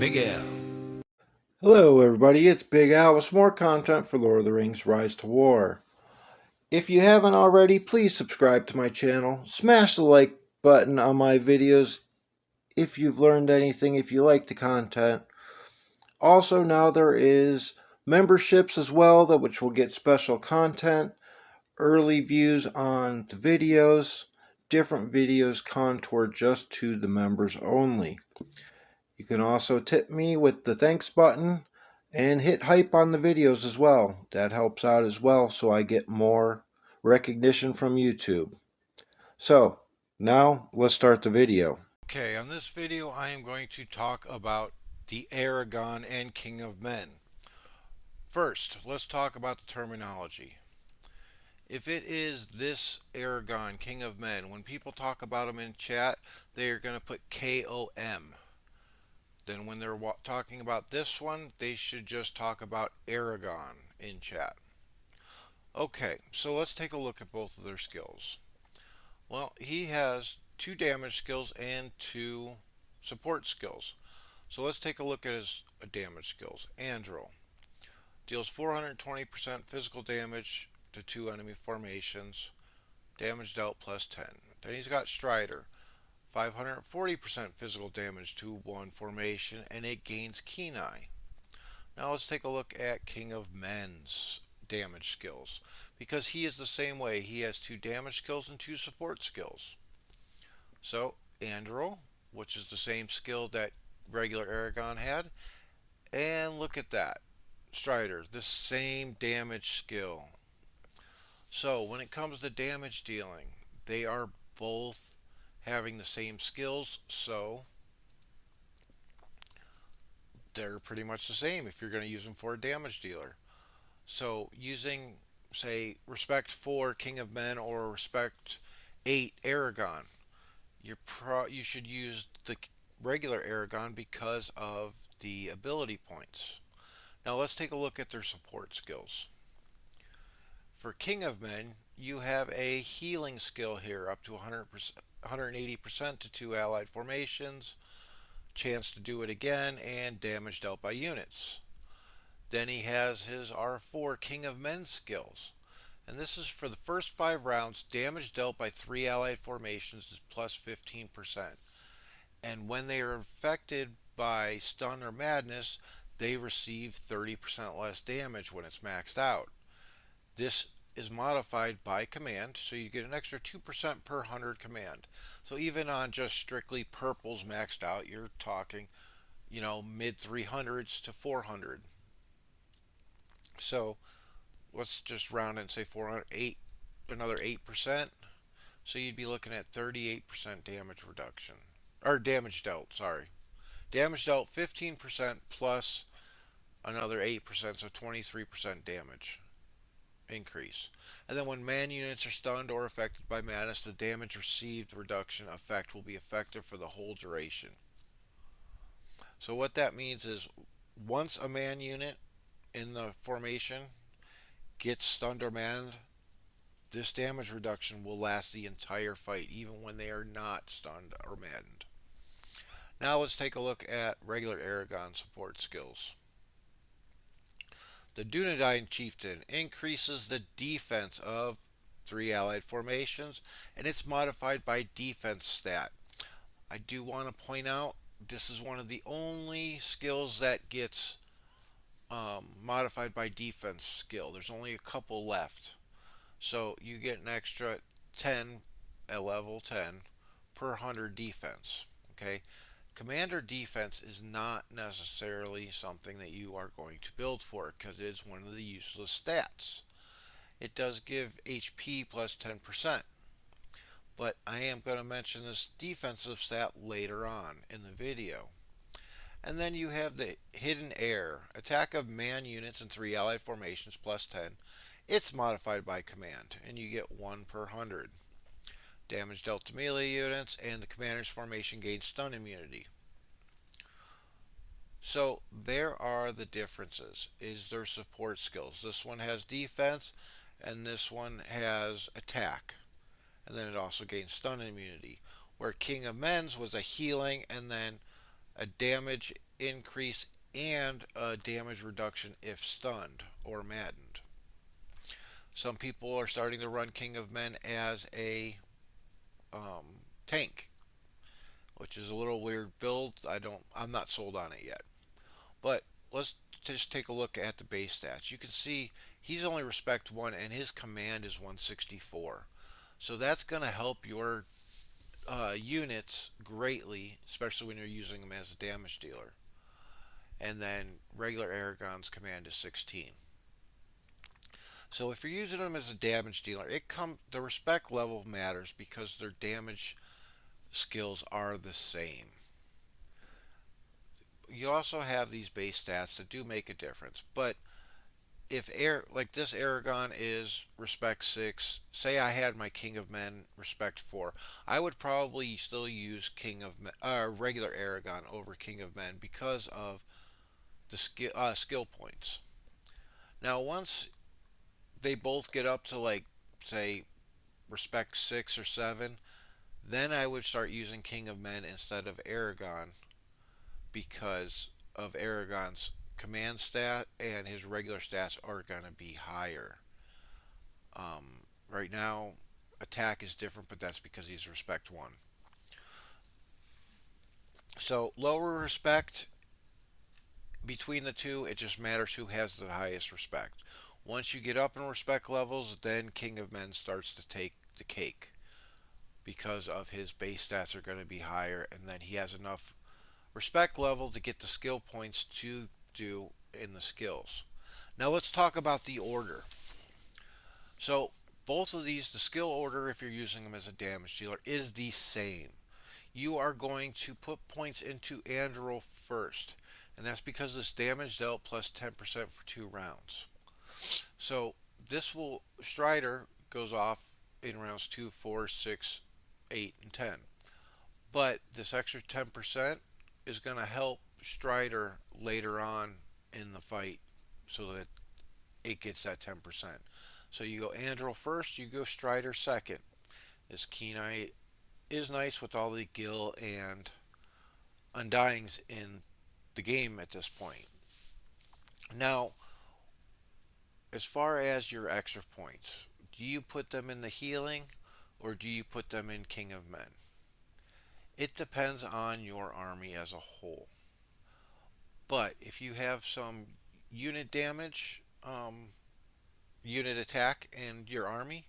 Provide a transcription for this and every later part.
Big Al. Hello, everybody. It's Big Al with some more content for Lord of the Rings Rise to War. If you haven't already, please subscribe to my channel. Smash the like button on my videos if you've learned anything, if you like the content. Also, now there is memberships as well, which will get special content, early views on the videos, different videos contoured just to the members only. You can also tip me with the thanks button and hit hype on the videos as well. That helps out as well so I get more recognition from YouTube. So, now let's start the video. Okay, on this video I am going to talk about the Aragon and King of Men. First, let's talk about the terminology. If it is this Aragon, King of Men, when people talk about him in chat, they are going to put KOM. Then when they're talking about this one, they should just talk about Aragon in chat. Okay, so let's take a look at both of their skills. Well, he has 2 damage skills and 2 support skills. So let's take a look at his damage skills. Andro deals 420% physical damage to 2 enemy formations, damage dealt plus 10. Then he's got Strider, 540% physical damage to 1 formation, and it gains Keen Eye. Now let's take a look at King of Men's damage skills, because he is the same way. He has 2 damage skills and 2 support skills. So Andro, which is the same skill that regular Aragon had, and look at that. Strider, the same damage skill. So when it comes to damage dealing, they are both having the same skills, so they're pretty much the same if you're going to use them for a damage dealer. So using, say, Respect 4 King of Men or Respect 8 Aragon, you should use the regular Aragon because of the ability points. Now let's take a look at their support skills. For King of Men, you have a healing skill here up to 180% to 2 allied formations, chance to do it again, and damage dealt by units. Then he has his R4 King of Men skills. And this is for the first 5 rounds, damage dealt by 3 allied formations is plus 15%. And when they are affected by stun or madness, they receive 30% less damage when it's maxed out. This is modified by command, so you get an extra 2% per 100 command. So even on just strictly purples maxed out, you're talking, mid 300s to 400. So let's just round and say 408, another 8%. So you'd be looking at 38% damage reduction. Or damage dealt, sorry. Damage dealt 15% plus another 8%, so 23% damage increase. And then when man units are stunned or affected by madness, the damage received reduction effect will be effective for the whole duration. So what that means is once a man unit in the formation gets stunned or maddened, this damage reduction will last the entire fight, even when they are not stunned or maddened. Now let's take a look at regular Aragon support skills. The Dunedain Chieftain increases the defense of 3 allied formations, and it's modified by defense stat. I do want to point out this is one of the only skills that gets modified by defense skill. There's only a couple left. So you get an extra 10 at level 10 per 100 defense. Okay? Commander defense is not necessarily something that you are going to build for because it is one of the useless stats. It does give HP plus 10%, but I am going to mention this defensive stat later on in the video. And then you have the Hidden Air, attack of man units and 3 allied formations plus 10. It's modified by command, and you get 1 per 100. Damage dealt to melee units, and the commander's formation gains stun immunity. So there are the differences, is their support skills. This one has defense, and this one has attack. And then it also gains stun immunity. Where King of Men's was a healing and then a damage increase and a damage reduction if stunned or maddened. Some people are starting to run King of Men as a tank, which is a little weird build. I'm not sold on it yet. But let's just take a look at the base stats. You can see he's only respect 1 and his command is 164. So that's going to help your units greatly, especially when you're using them as a damage dealer. And then regular Aragon's command is 16. So if you're using them as a damage dealer, the respect level matters because their damage skills are the same. You also have these base stats that do make a difference, but if like this Aragon is respect 6, say I had my King of Men respect 4, I would probably still use regular Aragon over King of Men because of the skill points. Now once they both get up to, like, say, respect 6 or 7, then I would start using King of Men instead of Aragon because of Aragon's command stat and his regular stats are going to be higher. Right now, attack is different, but that's because he's respect 1. So, lower respect between the two, it just matters who has the highest respect. Once you get up in respect levels, then King of Men starts to take the cake because of his base stats are going to be higher, and then he has enough respect level to get the skill points to do in the skills. Now let's talk about the order. So both of these, the skill order, if you're using them as a damage dealer, is the same. You are going to put points into Andril first, and that's because this damage dealt plus 10% for 2 rounds. So Strider goes off in rounds 2, 4, 6, 8, and 10. But this extra 10% is going to help Strider later on in the fight so that it gets that 10%. So you go Andril first, you go Strider second. This Keen Eye is nice with all the Gil and Undyings in the game at this point. Now, as far as your extra points, do you put them in the healing or do you put them in King of Men? It depends on your army as a whole. But if you have some unit damage, unit attack in your army,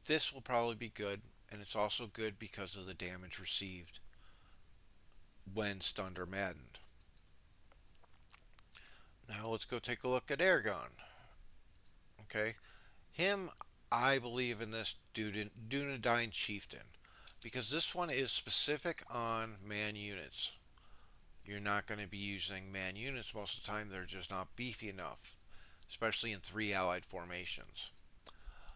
this will probably be good. And it's also good because of the damage received when stunned or maddened. Now let's go take a look at Aragon. Okay, him, I believe in this Dunedain Chieftain because this one is specific on man units. You're not going to be using man units most of the time. They're just not beefy enough, especially in 3 allied formations.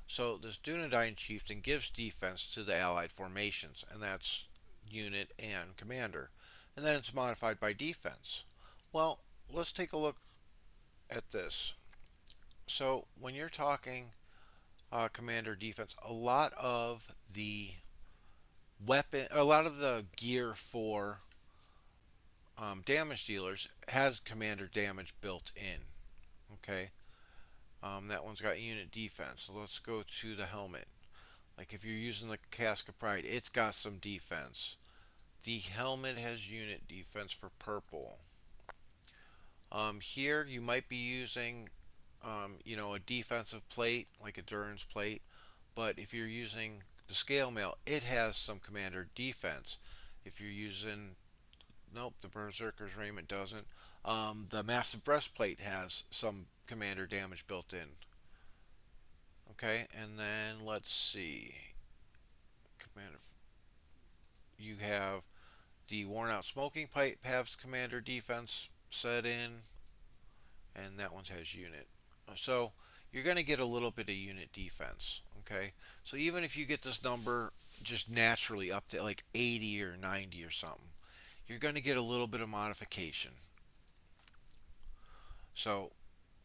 So this Dunedain Chieftain gives defense to the allied formations, and that's unit and commander. And then it's modified by defense. Well, let's take a look at this. So when you're talking commander defense, a lot of the gear for damage dealers has commander damage built in. Okay, that one's got unit defense. So let's go to the helmet. Like if you're using the Cask of Pride, it's got some defense. The helmet has unit defense for purple. Here you might be using, a defensive plate like a Durin's plate, but if you're using the scale mail, it has some commander defense. If you're using, nope, the Berserker's Raiment doesn't. The massive breastplate has some commander damage built in. Okay, and then let's see. Commander, you have the worn out smoking pipe has commander defense set in, and that one has unit. So you're going to get a little bit of unit defense. Okay, so even if you get this number just naturally up to like 80 or 90 or something, you're going to get a little bit of modification. So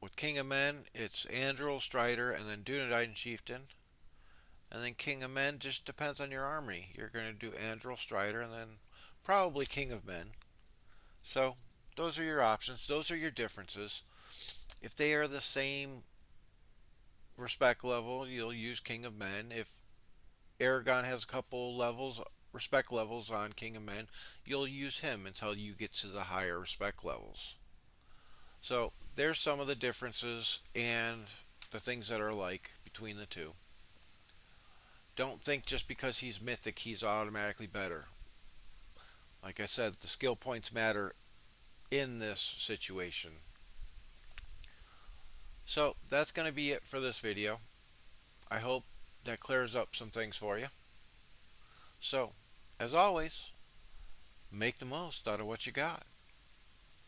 with King of Men, it's Andril, Strider, and then Dunedain Chieftain. And then King of Men just depends on your army. You're going to do Andril, Strider, and then probably King of Men. So those are your options. Those are your differences. If they are the same respect level, you'll use King of Men. If Aragon has a couple levels, respect levels on King of Men, you'll use him until you get to the higher respect levels. So there's some of the differences and the things that are like between the two. Don't think just because he's mythic he's automatically better. Like I said, the skill points matter in this situation. So that's going to be it for this video. I hope that clears up some things for you. So, as always, make the most out of what you got.